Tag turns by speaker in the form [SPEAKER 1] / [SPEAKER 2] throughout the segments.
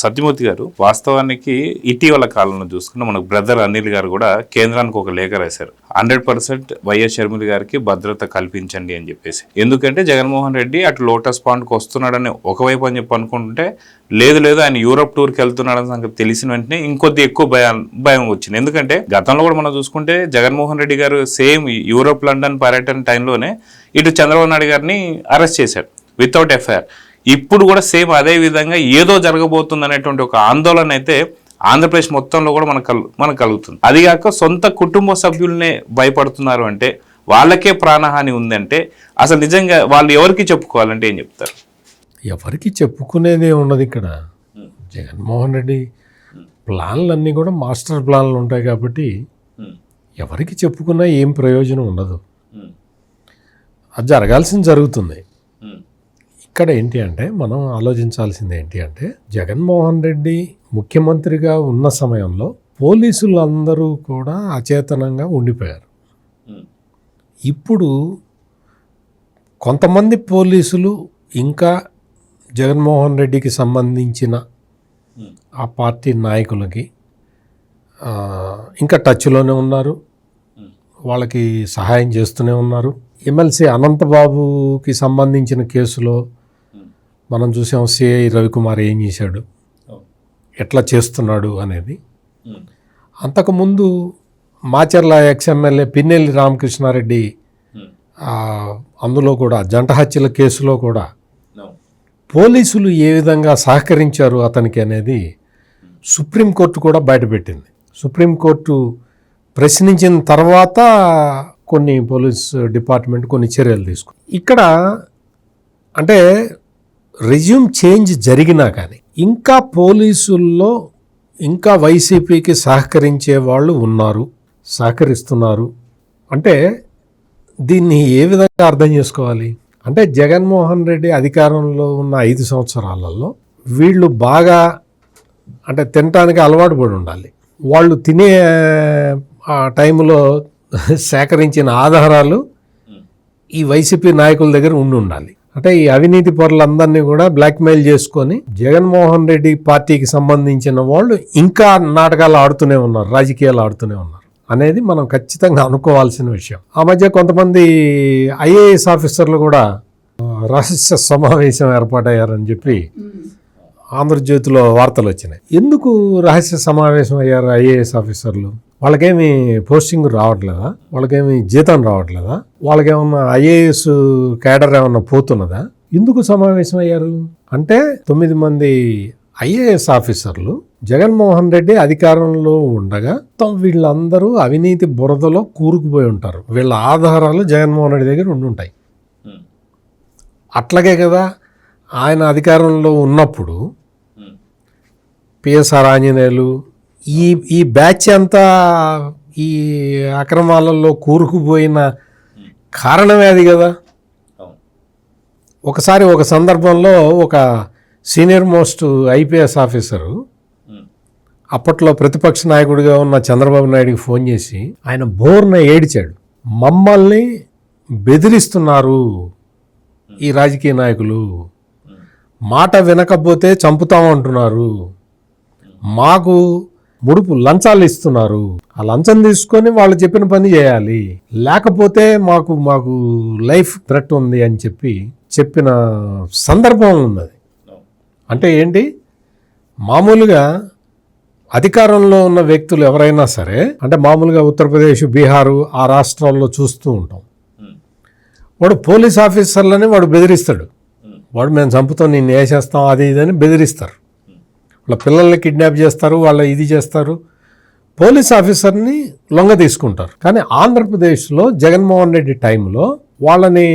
[SPEAKER 1] సత్యమూర్తి గారు, వాస్తవానికి ఇటీవల కాలంలో చూసుకున్న మనకు బ్రదర్ అనిల్ గారు కూడా కేంద్రానికి ఒక లేఖ రాశారు. 100% వైఎస్ షర్మిల గారికి భద్రత కల్పించండి అని చెప్పేసి. ఎందుకంటే జగన్మోహన్ రెడ్డి అటు లోటస్ పాండ్కి వస్తున్నాడని ఒకవైపు అని చెప్పి అనుకుంటుంటే లేదు ఆయన యూరోప్ టూర్కి వెళ్తున్నాడని సంగతి తెలిసిన వెంటనే ఇంకొద్ది ఎక్కువ భయం వచ్చింది. ఎందుకంటే గతంలో కూడా మనం చూసుకుంటే జగన్మోహన్ రెడ్డి గారు సేమ్ యూరోప్ లండన్ పర్యటన టైంలోనే ఇటు చంద్రబాబు నాయుడు గారిని అరెస్ట్ చేశాడు వితౌట్ ఎఫ్ఐఆర్. ఇప్పుడు కూడా సేమ్ అదే విధంగా ఏదో జరగబోతుంది అనేటువంటి ఒక ఆందోళన అయితే ఆంధ్రప్రదేశ్ మొత్తంలో కూడా మనకు కలుగుతుంది. అదిగాక సొంత కుటుంబ సభ్యులనే భయపడుతున్నారు అంటే, వాళ్ళకే ప్రాణహాని ఉందంటే అసలు నిజంగా వాళ్ళు ఎవరికి చెప్పుకోవాలంటే ఏం చెప్తారు?
[SPEAKER 2] ఎవరికి చెప్పుకునేదే ఉన్నది ఇక్కడ. జగన్మోహన్ రెడ్డి ప్లాన్లన్నీ కూడా మాస్టర్ ప్లాన్లు ఉంటాయి కాబట్టి ఎవరికి చెప్పుకున్నా ఏం ప్రయోజనం ఉండదు. అది జరగాల్సింది జరుగుతుంది. ఇక్కడ ఏంటి అంటే మనం ఆలోచించాల్సింది ఏంటి అంటే, జగన్మోహన్ రెడ్డి ముఖ్యమంత్రిగా ఉన్న సమయంలో పోలీసులు అందరూ కూడా అచేతనంగా ఉండిపోయారు. ఇప్పుడు కొంతమంది పోలీసులు ఇంకా జగన్మోహన్ రెడ్డికి సంబంధించిన ఆ పార్టీ నాయకులకి ఇంకా టచ్లోనే ఉన్నారు, వాళ్ళకి సహాయం చేస్తూనే ఉన్నారు. ఎమ్మెల్సీ అనంతబాబుకి సంబంధించిన కేసులో మనం చూసాం సిఐ రవికుమార్ ఏం చేశాడు, ఎట్లా చేస్తున్నాడు అనేది. అంతకుముందు మాచర్ల ఎక్స్ఎమ్మెల్యే పిన్నెల్లి రామకృష్ణారెడ్డి అందులో కూడా జంట హత్యల కేసులో కూడా పోలీసులు ఏ విధంగా సహకరించారు అతనికి అనేది సుప్రీంకోర్టు కూడా బయటపెట్టింది. సుప్రీంకోర్టు ప్రశ్నించిన తర్వాత కొన్ని పోలీస్ డిపార్ట్మెంట్ కొన్ని చర్యలు తీసుకుంది. ఇక్కడ అంటే రెజ్యూమ్ చేంజ్ జరిగినా కానీ ఇంకా పోలీసుల్లో ఇంకా వైసీపీకి సహకరించే వాళ్ళు ఉన్నారు, సహకరిస్తున్నారు. అంటే దీన్ని ఏ విధంగా అర్థం చేసుకోవాలి అంటే, జగన్మోహన్ రెడ్డి అధికారంలో ఉన్న 5 సంవత్సరాలలో వీళ్ళు బాగా అంటే తినటానికి అలవాటు పడి ఉండాలి. వాళ్ళు తినే ఆ టైంలో సేకరించిన ఆధారాలు ఈ వైసీపీ నాయకుల దగ్గర ఉండాలి. అంటే ఈ అవినీతి పరులందరినీ కూడా బ్లాక్మెయిల్ చేసుకొని జగన్మోహన్ రెడ్డి పార్టీకి సంబంధించిన వాళ్ళు ఇంకా నాటకాలు ఆడుతూనే ఉన్నారు, రాజకీయాలు ఆడుతూనే ఉన్నారు అనేది మనం ఖచ్చితంగా అనుకోవాల్సిన విషయం. ఆ మధ్య కొంతమంది ఐఏఎస్ ఆఫీసర్లు కూడా రహస్య సమావేశం ఏర్పాటయ్యారని చెప్పి ఆంధ్రజ్యోతిలో వార్తలు వచ్చినాయి. ఎందుకు రహస్య సమావేశం అయ్యారు ఐఏఎస్ ఆఫీసర్లు? వాళ్ళకేమి పోస్టింగ్ రావట్లేదా? వాళ్ళకేమి జీతం రావట్లేదా? వాళ్ళకేమన్నా ఐఏఎస్ క్యాడర్ ఏమన్నా పోతున్నదా? ఎందుకు సమావేశం అయ్యారు అంటే, 9 మంది ఐఏఎస్ ఆఫీసర్లు జగన్మోహన్ రెడ్డి అధికారంలో ఉండగా వీళ్ళందరూ అవినీతి బురదలో కూరుకుపోయి ఉంటారు. వీళ్ళ ఆధారాలు జగన్మోహన్ రెడ్డి దగ్గర ఉండుంటాయి. అట్లాగే కదా ఆయన అధికారంలో ఉన్నప్పుడు పిఎస్ఆర్ ఆంజనేయులు ఈ బ్యాచ్ అంతా ఈ అక్రమాలలో కూరుకుపోయిన కారణమే అది కదా. ఒకసారి ఒక సందర్భంలో ఒక సీనియర్ మోస్ట్ ఐపీఎస్ ఆఫీసరు అప్పట్లో ప్రతిపక్ష నాయకుడిగా ఉన్న చంద్రబాబు నాయుడికి ఫోన్ చేసి ఆయన బోర్న ఏడిచాడు. మమ్మల్ని బెదిరిస్తున్నారు ఈ రాజకీయ నాయకులు, మాట వినకపోతే చంపుతామంటున్నారు, మాకు ముడుపు లంచాలు ఇస్తున్నారు, ఆ లంచం తీసుకొని వాళ్ళు చెప్పిన పని చేయాలి, లేకపోతే మాకు లైఫ్ థ్రెట్ ఉంది అని చెప్పిన సందర్భం ఉన్నది. అంటే ఏంటి, మామూలుగా అధికారంలో ఉన్న వ్యక్తులు ఎవరైనా సరే, అంటే మామూలుగా ఉత్తరప్రదేశ్, బీహారు ఆ రాష్ట్రాల్లో చూస్తూ ఉంటాం, వాడు పోలీస్ ఆఫీసర్లని వాడు బెదిరిస్తాడు. వాడు మేము చంపుతాం, నిన్ను వేసేస్తాం, అది ఇదని బెదిరిస్తారు. వాళ్ళ పిల్లల్ని కిడ్నాప్ చేస్తారు, వాళ్ళ ఇది చేస్తారు, పోలీస్ ఆఫీసర్ని లొంగ తీసుకుంటారు. కానీ ఆంధ్రప్రదేశ్లో జగన్మోహన్ రెడ్డి టైంలో వాళ్ళని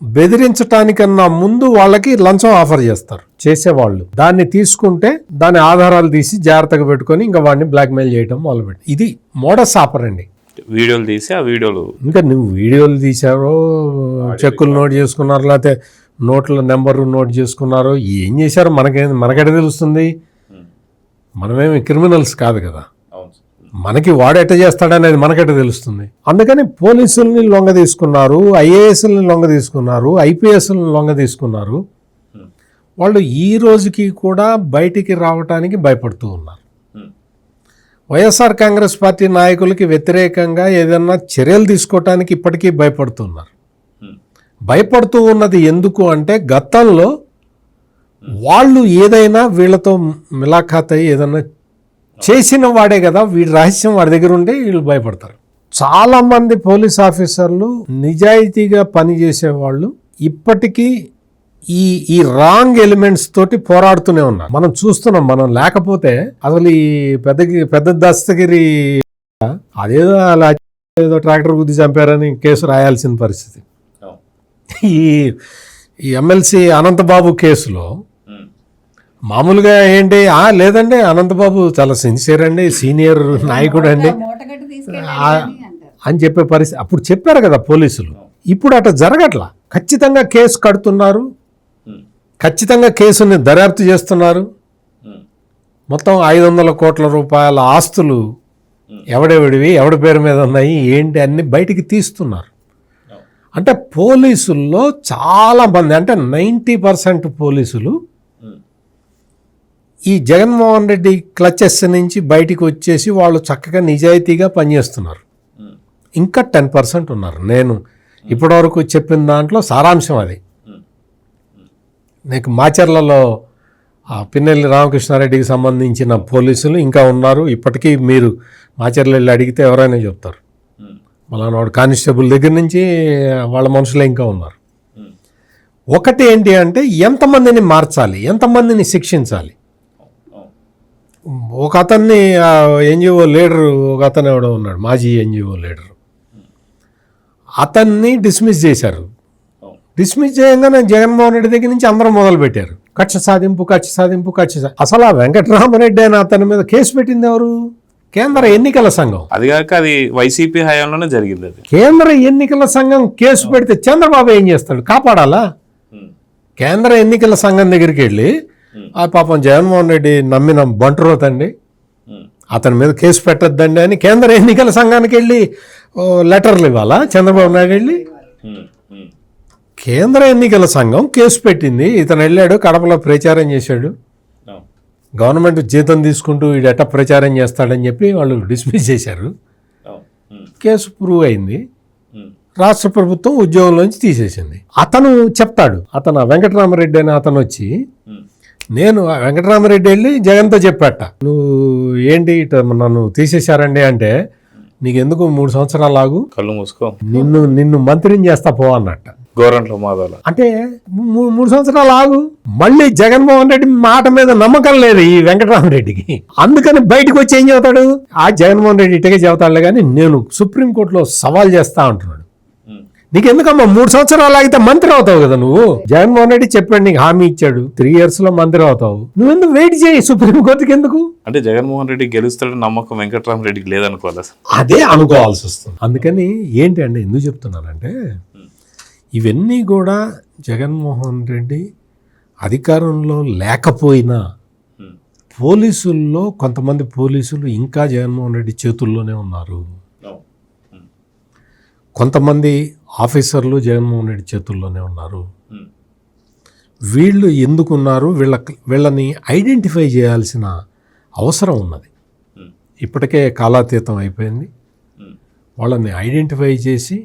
[SPEAKER 2] బెదిరించటానికన్నా ముందు వాళ్ళకి లంచం ఆఫర్ చేస్తారు చేసేవాళ్ళు. దాన్ని తీసుకుంటే దాని ఆధారాలు తీసి జాగ్రత్తగా పెట్టుకొని ఇంకా వాడిని బ్లాక్మెయిల్ చేయడం మొదలుపెట్టి, ఇది మోడస్ ఆపరండి.
[SPEAKER 1] వీడియోలు తీసి ఆ వీడియోలు ఇంకా
[SPEAKER 2] నువ్వు వీడియోలు తీసారో, చెక్కులు నోట్ చేసుకున్నారో, లేకపోతే నోట్ల నెంబరు నోట్ చేసుకున్నారో, ఏం చేశారో మనకెట తెలుస్తుంది? మనమేమి క్రిమినల్స్ కాదు కదా, మనకి వాడు ఎట్ట చేస్తాడనేది మనకెట తెలుస్తుంది? అందుకని పోలీసుల్ని లొంగ తీసుకున్నారు, ఐఏఎస్ని లొంగ తీసుకున్నారు, ఐపీఎస్ని లొంగ తీసుకున్నారు. వాళ్ళు ఈ రోజుకి కూడా బయటికి రావటానికి భయపడుతూ ఉన్నారు. వైఎస్ఆర్ కాంగ్రెస్ పార్టీ నాయకులకి వ్యతిరేకంగా ఏదన్నా చర్యలు తీసుకోవటానికి ఇప్పటికీ భయపడుతున్నారు. భయపడుతూ ఉన్నది ఎందుకు అంటే గతంలో వాళ్ళు ఏదైనా వీళ్ళతో మిలాఖాత్ అయ్యి ఏదన్నా చేసిన వాడే కదా, వీడి రహస్యం వాడి దగ్గర ఉంటే వీళ్ళు భయపడతారు. చాలామంది పోలీస్ ఆఫీసర్లు నిజాయితీగా పనిచేసే వాళ్ళు ఇప్పటికీ ఈ రాంగ్ ఎలిమెంట్స్ తోటి పోరాడుతూనే ఉన్నారు. మనం చూస్తున్నాం. మనం లేకపోతే అసలు ఈ పెద్ద దస్తగిరి అదేదో అలా ఏదో ట్రాక్టర్ గుద్ది చంపారని కేసు రాయాల్సిన పరిస్థితి. ఈ ఎమ్మెల్సీ అనంతబాబు కేసులో మామూలుగా ఏంటి, లేదండి అనంతబాబు చాలా సిన్సియర్ అండి, సీనియర్ నాయకుడు అండి అని చెప్పే పరిస్థితి అప్పుడు చెప్పారు కదా పోలీసులు. ఇప్పుడు అట్లా జరగట్లా. ఖచ్చితంగా కేసు కడుతున్నారు, ఖచ్చితంగా కేసుని దర్యాప్తు చేస్తున్నారు. మొత్తం 500 కోట్ల రూపాయల ఆస్తులు ఎవడెవడివి, ఎవడి పేరు మీద ఉన్నాయి ఏంటి అన్ని బయటికి తీస్తున్నారు. అంటే పోలీసుల్లో చాలా మంది, అంటే 90% పోలీసులు ఈ జగన్మోహన్ రెడ్డి క్లచెస్ నుంచి బయటికి వచ్చేసి వాళ్ళు చక్కగా నిజాయితీగా పనిచేస్తున్నారు. ఇంకా 10% ఉన్నారు. నేను ఇప్పటివరకు చెప్పిన దాంట్లో సారాంశం అది. నీకు మాచర్లలో పిన్నెల్లి రామకృష్ణారెడ్డికి సంబంధించిన పోలీసులు ఇంకా ఉన్నారు. ఇప్పటికీ మీరు మాచర్ల వెళ్ళి అడిగితే ఎవరైనా చెప్తారు. మళ్ళీ కానిస్టేబుల్ దగ్గర నుంచి వాళ్ళ మనుషులే ఇంకా ఉన్నారు. ఒకటి ఏంటి అంటే ఎంతమందిని మార్చాలి, ఎంతమందిని శిక్షించాలి. ఒక అతన్ని ఎన్జిఓ లీడరు, ఒక అతను ఎవడో ఉన్నాడు మాజీ ఎన్జిఓ లీడరు, అతన్ని డిస్మిస్ చేశారు. డిస్మిస్ చేయగానే జగన్మోహన్ రెడ్డి దగ్గర నుంచి అందరూ మొదలుపెట్టారు కక్ష సాధింపు. అసలు ఆ వెంకటరామరెడ్డి అని అతని మీద కేసు పెట్టింది ఎవరు? కేంద్ర ఎన్నికల సంఘం.
[SPEAKER 1] అది కాక అది వైసీపీ హయాంలోనే జరిగింది. అది
[SPEAKER 2] కేంద్ర ఎన్నికల సంఘం కేసు పెడితే చంద్రబాబు ఏం చేస్తాడు? కాపాడాలా? కేంద్ర ఎన్నికల సంఘం దగ్గరికి వెళ్ళి ఆ పాపం జగన్మోహన్ రెడ్డి నమ్మిన బంటురోతండి, అతని మీద కేసు పెట్టద్దండి అని కేంద్ర ఎన్నికల సంఘానికి వెళ్ళి లెటర్లు ఇవ్వాలా చంద్రబాబు నాయుడు వెళ్ళి? కేంద్ర ఎన్నికల సంఘం కేసు పెట్టింది. ఇతను వెళ్ళాడు, కడపలో ప్రచారం చేశాడు. గవర్నమెంట్ జీతం తీసుకుంటూ వీడు ఎట్ట ప్రచారం చేస్తాడని చెప్పి వాళ్ళు డిస్మిస్ చేశారు. కేసు ప్రూవ్ అయింది. రాష్ట్ర ప్రభుత్వం ఉద్యోగంలోంచి తీసేసింది. అతను చెప్తాడు, అతను వెంకటరామరెడ్డి అని అతను వచ్చి, నేను వెంకటరామరెడ్డి వెళ్ళి జగన్తో చెప్పాట, నువ్వు ఏంటి నన్ను తీసేశారండి అంటే, నీకెందుకు 3 సంవత్సరాలు ఆగు,
[SPEAKER 1] కళ్ళు మూసుకో,
[SPEAKER 2] నిన్ను మంత్రిని చేస్తా పో అన్నట్ట.
[SPEAKER 1] గోరంట్ల మాధవ అంటే
[SPEAKER 2] 3 సంవత్సరాలు ఆగు. మళ్ళీ జగన్మోహన్ రెడ్డి మాట మీద నమ్మకం లేదు ఈ వెంకటరామరెడ్డికి. అందుకని బయటకు వచ్చి ఏం చెబుతాడు? ఆ జగన్మోహన్ రెడ్డి ఇటుకే చెబుతాడులే కానీ నేను సుప్రీంకోర్టులో సవాల్ చేస్తా అంటున్నాడు. నీకెందుకమ్మా 3 సంవత్సరాలు ఆగితే మంత్రి అవుతావు కదా నువ్వు. జగన్మోహన్ రెడ్డి చెప్పాడు, నీకు హామీ ఇచ్చాడు 3 years లో మంత్రి అవుతావు. నువ్వెందుకు వెయిట్ చేయి సుప్రీంకోర్టుకి ఎందుకు?
[SPEAKER 1] అంటే జగన్మోహన్ రెడ్డి గెలుస్తాడు నమ్మకం వెంకటరామరెడ్డికి లేదనుకోవాలి,
[SPEAKER 2] అదే అనుకోవాల్సి వస్తుంది. అందుకని ఏంటి అంటే ఎందుకు చెప్తున్నానంటే, ఇవన్నీ కూడా జగన్మోహన్ రెడ్డి అధికారంలో లేకపోయినా పోలీసుల్లో కొంతమంది పోలీసులు ఇంకా జగన్మోహన్ రెడ్డి చేతుల్లోనే ఉన్నారు. కొంతమంది ఆఫీసర్లు జగన్మోహన్ రెడ్డి చేతుల్లోనే ఉన్నారు. వీళ్ళు ఎందుకున్నారు, వీళ్ళని ఐడెంటిఫై చేయాల్సిన అవసరం ఉన్నది. ఇప్పటికే కాలాతీతం అయిపోయింది. వాళ్ళని ఐడెంటిఫై చేసి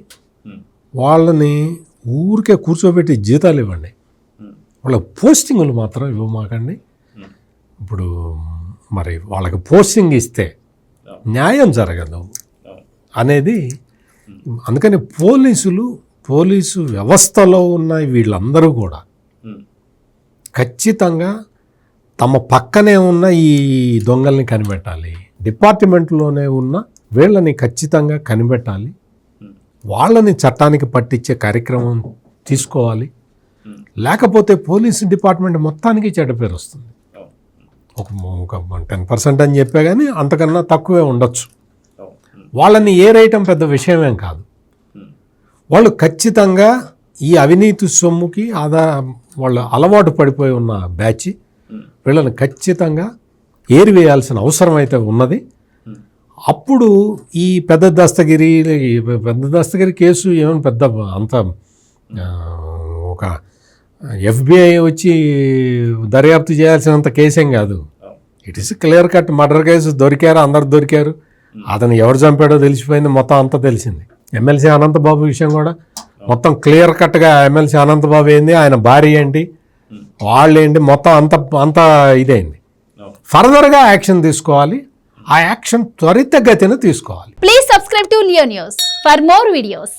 [SPEAKER 2] వాళ్ళని ఊరికే కూర్చోబెట్టి జీతాలు ఇవ్వండి, వాళ్ళకి పోస్టింగులు మాత్రం ఇవ్వమాకండి. ఇప్పుడు మరి వాళ్ళకి పోస్టింగ్ ఇస్తే న్యాయం జరగదు అనేది. అందుకని పోలీసు వ్యవస్థలో ఉన్న వీళ్ళందరూ కూడా ఖచ్చితంగా తమ పక్కనే ఉన్న ఈ దొంగల్ని కనిపెట్టాలి. డిపార్ట్మెంట్లోనే ఉన్న వీళ్ళని ఖచ్చితంగా కనిపెట్టాలి. వాళ్ళని చట్టానికి పట్టించే కార్యక్రమం తీసుకోవాలి. లేకపోతే పోలీసు డిపార్ట్మెంట్ మొత్తానికి చెడ్డ పేరు వస్తుంది. ఒక 10% అని చెప్పే కానీ అంతకన్నా తక్కువే ఉండొచ్చు. వాళ్ళని ఏరేయటం పెద్ద విషయమేం కాదు. వాళ్ళు ఖచ్చితంగా ఈ అవినీతి సొమ్ముకి వాళ్ళు అలవాటు పడిపోయి ఉన్న బ్యాచ్, వీళ్ళని ఖచ్చితంగా ఏరివేయాల్సిన అవసరం అయితే ఉన్నది. అప్పుడు ఈ పెద్ద దస్తగిరి కేసు ఏమైనా పెద్ద అంత ఒక FBI వచ్చి దర్యాప్తు చేయాల్సినంత కేసేం కాదు. It is clear cut murder case. దొరికారు, అందరు దొరికారు. అతను ఎవరు చంపాడో తెలిసిపోయింది, మొత్తం అంతా తెలిసింది. ఎమ్మెల్సీ అనంతబాబు విషయం కూడా మొత్తం క్లియర్ కట్గా ఎమ్మెల్సీ అనంతబాబు ఏంది, ఆయన భార్య ఏంటి, వాళ్ళు ఏంటి, మొత్తం అంత ఇదైంది. ఫర్దర్గా యాక్షన్ తీసుకోవాలి. ఆ యాక్షన్ త్వరితగతిన తీసుకోవాలి.
[SPEAKER 3] Please subscribe to Leo News for more videos.